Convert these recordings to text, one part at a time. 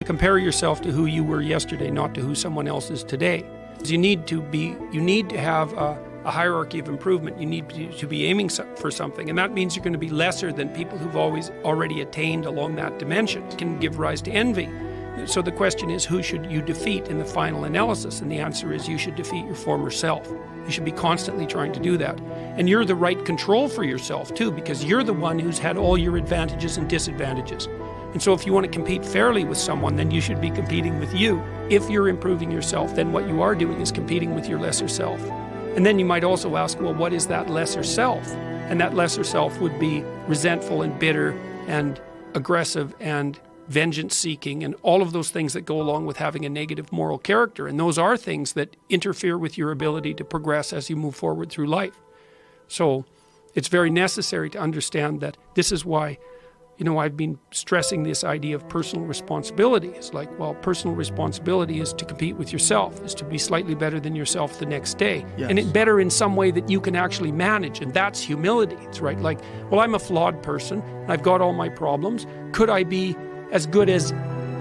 Compare yourself to who you were yesterday, not to who someone else is today. You need to have a hierarchy of improvement. You need to be aiming for something, and that means you're going to be lesser than people who've already attained along that dimension. It can give rise to envy. So the question is, who should you defeat in the final analysis? And the answer is, you should defeat your former self. You should be constantly trying to do that. And you're the right control for yourself too, because you're the one who's had all your advantages and disadvantages. And so if you want to compete fairly with someone, then you should be competing with you. If you're improving yourself, then what you are doing is competing with your lesser self. And then you might also ask, well, what is that lesser self? And that lesser self would be resentful and bitter and aggressive and vengeance-seeking and all of those things that go along with having a negative moral character. And those are things that interfere with your ability to progress as you move forward through life. So it's very necessary to understand that this is why, I've been stressing this idea of personal responsibility. It's like, well, personal responsibility is to compete with yourself, is to be slightly better than yourself the next day. Yes. And better in some way that you can actually manage, and that's humility. It's right, like, well, I'm a flawed person, I've got all my problems. Could I be as good as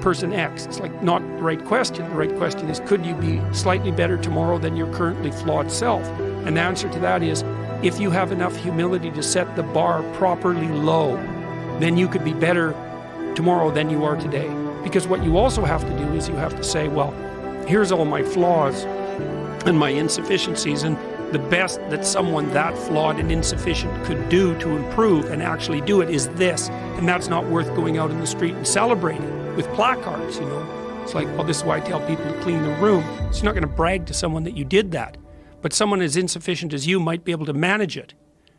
person X? It's like not the right question. The right question is, could you be slightly better tomorrow than your currently flawed self? And the answer to that is, if you have enough humility to set the bar properly low, then you could be better tomorrow than you are today. Because what you also have to do is you have to say, well, here's all my flaws and my insufficiencies, and the best that someone that flawed and insufficient could do to improve and actually do it is this. And that's not worth going out in the street and celebrating with placards, It's like, well, this is why I tell people to clean the room. It's not going to brag to someone that you did that. But someone as insufficient as you might be able to manage it.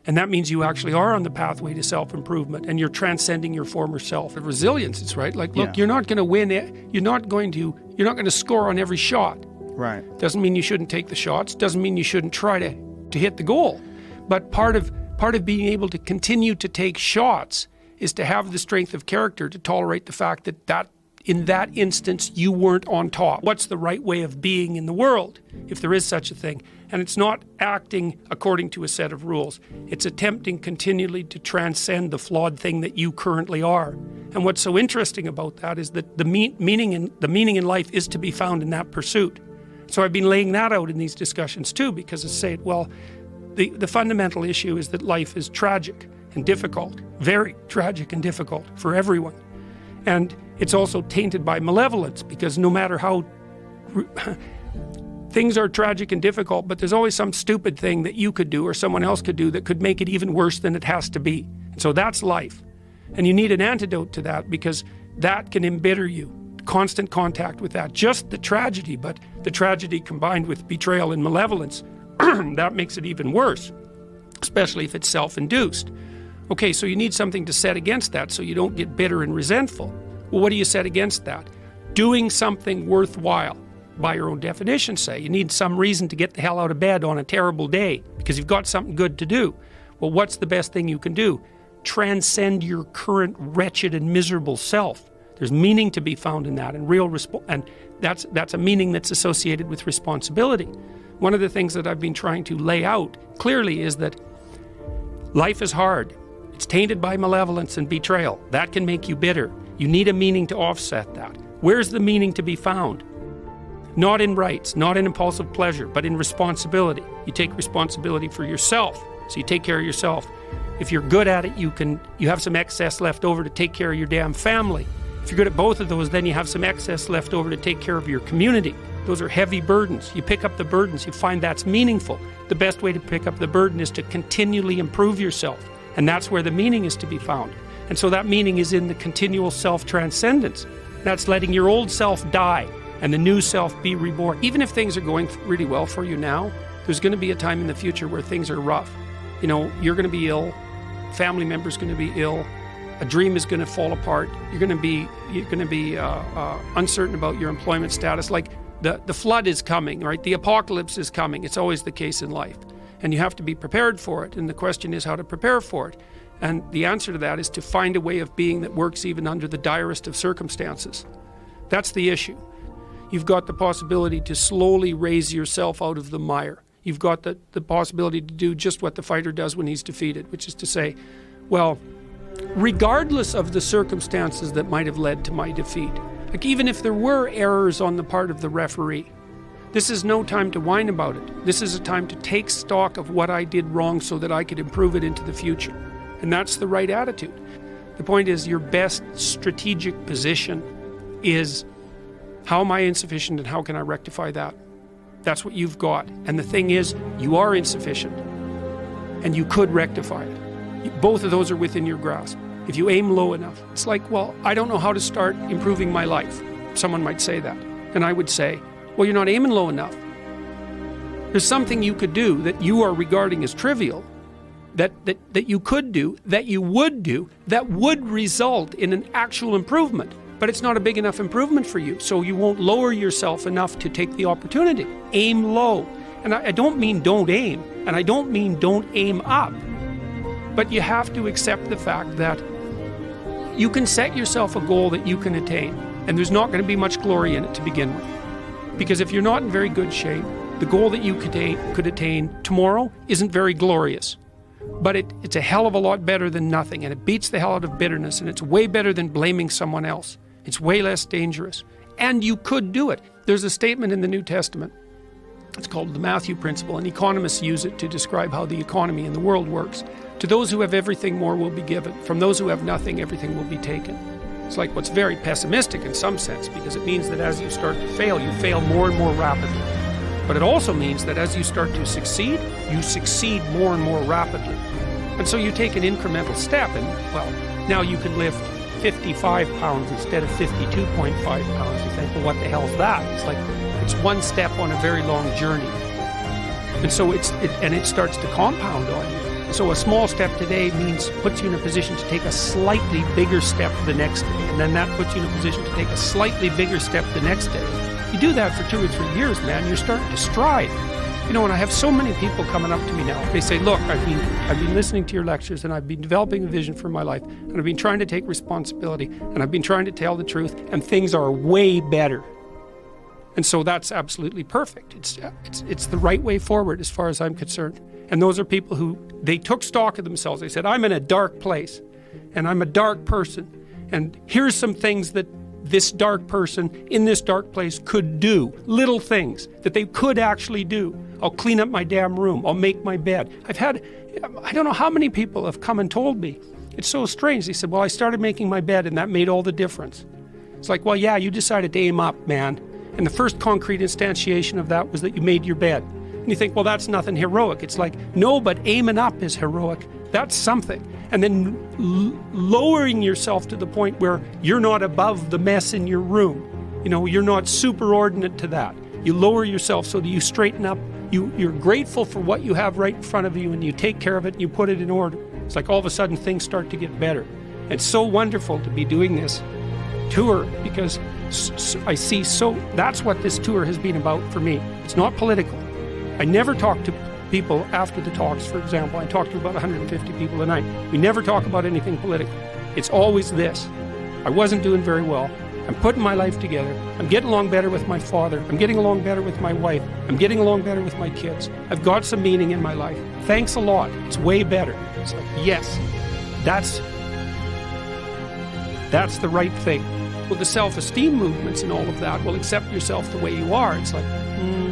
And that means you actually are on the pathway to self-improvement, and you're transcending your former self. Resilience, it's right. Like, look, You're not going to win it. You're not going to score on every shot. Right. Doesn't mean you shouldn't take the shots. Doesn't mean you shouldn't try to hit the goal. But part of being able to continue to take shots is to have the strength of character to tolerate the fact that in that instance you weren't on top. What's the right way of being in the world, if there is such a thing? And it's not acting according to a set of rules. It's attempting continually to transcend the flawed thing that you currently are. And what's so interesting about that is that the meaning in life is to be found in that pursuit. So I've been laying that out in these discussions too, because I say, well, the fundamental issue is that life is tragic and difficult, very tragic and difficult for everyone. And it's also tainted by malevolence, because no matter how things are tragic and difficult, but there's always some stupid thing that you could do or someone else could do that could make it even worse than it has to be. And so that's life. And you need an antidote to that, because that can embitter you. Constant contact with that. Just the tragedy, but the tragedy combined with betrayal and malevolence, that makes it even worse, especially if it's self-induced. Okay, so you need something to set against that so you don't get bitter and resentful. Well, what do you set against that? Doing something worthwhile. By your own definition, say. You need some reason to get the hell out of bed on a terrible day because you've got something good to do. Well, what's the best thing you can do? Transcend your current wretched and miserable self. There's meaning to be found in that, and and that's a meaning that's associated with responsibility. One of the things that I've been trying to lay out clearly is that life is hard. It's tainted by malevolence and betrayal. That can make you bitter. You need a meaning to offset that. Where's the meaning to be found? Not in rights, not in impulsive pleasure, but in responsibility. You take responsibility for yourself, so you take care of yourself. If you're good at it, you have some excess left over to take care of your damn family. If you're good at both of those, then you have some excess left over to take care of your community. Those are heavy burdens. You pick up the burdens, you find that's meaningful. The best way to pick up the burden is to continually improve yourself, and that's where the meaning is to be found. And so that meaning is in the continual self-transcendence. That's letting your old self die and the new self be reborn. Even if things are going really well for you now, there's going to be a time in the future where things are rough. You're going to be ill, family member's going to be ill, a dream is going to fall apart, you're going to be uncertain about your employment status. Like the flood is coming, right? The apocalypse is coming. It's always the case in life. And you have to be prepared for it. And the question is how to prepare for it. And the answer to that is to find a way of being that works even under the direst of circumstances. That's the issue. You've got the possibility to slowly raise yourself out of the mire. You've got the possibility to do just what the fighter does when he's defeated, which is to say, well, regardless of the circumstances that might have led to my defeat, Like, even if there were errors on the part of the referee, this is no time to whine about it. This is a time to take stock of what I did wrong so that I could improve it into the future. And that's the right attitude. The point is, your best strategic position is, how am I insufficient and how can I rectify that? That's what you've got. And the thing is, you are insufficient and you could rectify it. Both of those are within your grasp. If you aim low enough, it's like, well, I don't know how to start improving my life. Someone might say that. And I would say, well, you're not aiming low enough. There's something you could do that you are regarding as trivial, that you could do, that you would do, that would result in an actual improvement. But it's not a big enough improvement for you, so you won't lower yourself enough to take the opportunity. Aim low. And I don't mean don't aim, and I don't mean don't aim up. But you have to accept the fact that you can set yourself a goal that you can attain, and there's not going to be much glory in it to begin with. Because if you're not in very good shape, the goal that you could attain tomorrow isn't very glorious. But it's a hell of a lot better than nothing, and it beats the hell out of bitterness, and it's way better than blaming someone else. It's way less dangerous. And you could do it. There's a statement in the New Testament. It's called the Matthew Principle, and economists use it to describe how the economy in the world works. To those who have everything, more will be given. From those who have nothing, everything will be taken. It's like what's very pessimistic in some sense, because it means that as you start to fail, you fail more and more rapidly. But it also means that as you start to succeed, you succeed more and more rapidly. And so you take an incremental step, and, well, now you can lift 55 pounds instead of 52.5 pounds. You think, well, what the hell is that? It's like, it's one step on a very long journey. And so it starts to compound on you. So a small step today puts you in a position to take a slightly bigger step the next day. And then that puts you in a position to take a slightly bigger step the next day. You do that for 2 or 3 years, man, you're starting to stride. You know, and I have so many people coming up to me now. They say, look, I've been listening to your lectures, and I've been developing a vision for my life, and I've been trying to take responsibility, and I've been trying to tell the truth, and things are way better. And so that's absolutely perfect. It's the right way forward as far as I'm concerned. And those are people who, they took stock of themselves. They said, I'm in a dark place, and I'm a dark person, and here's some things that this dark person in this dark place could do. Little things that they could actually do. I'll clean up my damn room. I'll make my bed. I don't know how many people have come and told me. It's so strange. They said, well, I started making my bed and that made all the difference. It's like, well, yeah, you decided to aim up, man. And the first concrete instantiation of that was that you made your bed. And you think, well, that's nothing heroic. It's like, no, but aiming up is heroic. That's something. And then lowering yourself to the point where you're not above the mess in your room. You know, you're not superordinate to that. You lower yourself so that you straighten up. You're grateful for what you have right in front of you, and you take care of it and you put it in order. It's like all of a sudden things start to get better. And it's so wonderful to be doing this tour, because that's what this tour has been about for me. It's not political. I never talk to people after the talks, for example. I talk to about 150 people a night. We never talk about anything political. It's always this. I wasn't doing very well. I'm putting my life together. I'm getting along better with my father. I'm getting along better with my wife. I'm getting along better with my kids. I've got some meaning in my life. Thanks a lot. It's way better. It's like, yes, that's the right thing. Well, the self-esteem movements and all of that will accept yourself the way you are. It's like,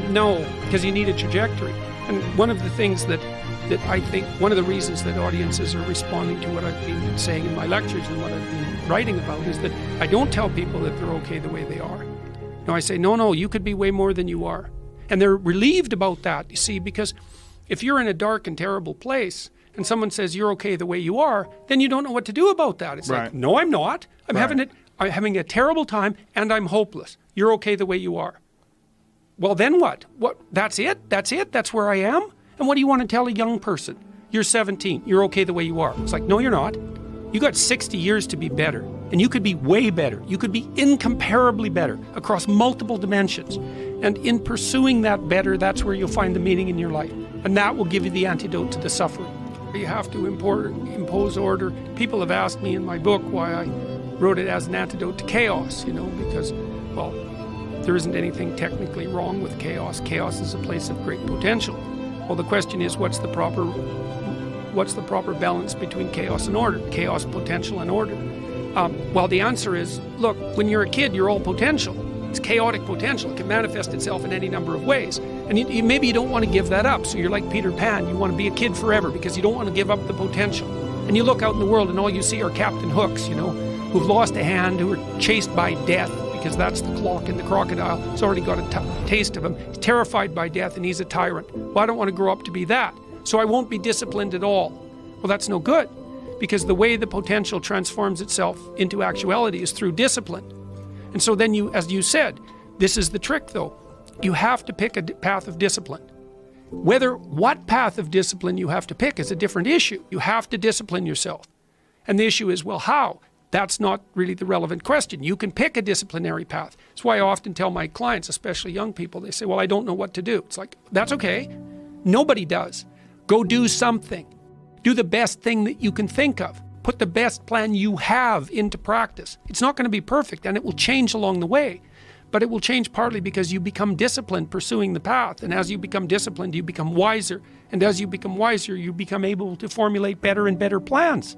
no, because you need a trajectory. And one of the things that I think, one of the reasons that audiences are responding to what I've been saying in my lectures and what I've been writing about is that I don't tell people that they're okay the way they are. No, I say, no, you could be way more than you are. And they're relieved about that, you see, because if you're in a dark and terrible place and someone says you're okay the way you are, then you don't know what to do about that. It's like, no, I'm not. I'm having a terrible time and I'm hopeless. You're okay the way you are. Well, then what? That's it? That's where I am? And what do you want to tell a young person? You're 17. You're okay the way you are. It's like, no, you're not. You got 60 years to be better. And you could be way better. You could be incomparably better across multiple dimensions. And in pursuing that better, that's where you'll find the meaning in your life. And that will give you the antidote to the suffering. You have to impose order. People have asked me in my book why I wrote it as an antidote to chaos, because, well, there isn't anything technically wrong with chaos. Chaos is a place of great potential. Well, the question is, what's the proper balance between chaos and order? Chaos, potential, and order. Well, the answer is, look, when you're a kid, you're all potential. It's chaotic potential. It can manifest itself in any number of ways. And maybe you don't want to give that up. So you're like Peter Pan. You want to be a kid forever because you don't want to give up the potential. And you look out in the world and all you see are Captain Hooks, who've lost a hand, who are chased by death, because that's the clock in the crocodile. It's already got a taste of him. He's terrified by death and he's a tyrant. Well, I don't want to grow up to be that. So I won't be disciplined at all. Well, that's no good, because the way the potential transforms itself into actuality is through discipline. And so then as you said, this is the trick though. You have to pick a path of discipline. What path of discipline you have to pick is a different issue. You have to discipline yourself. And the issue is, well, how? That's not really the relevant question. You can pick a disciplinary path. That's why I often tell my clients, especially young people, they say, well, I don't know what to do. It's like, that's okay. Nobody does. Go do something. Do the best thing that you can think of. Put the best plan you have into practice. It's not going to be perfect, and it will change along the way. But it will change partly because you become disciplined pursuing the path. And as you become disciplined, you become wiser. And as you become wiser, you become able to formulate better and better plans.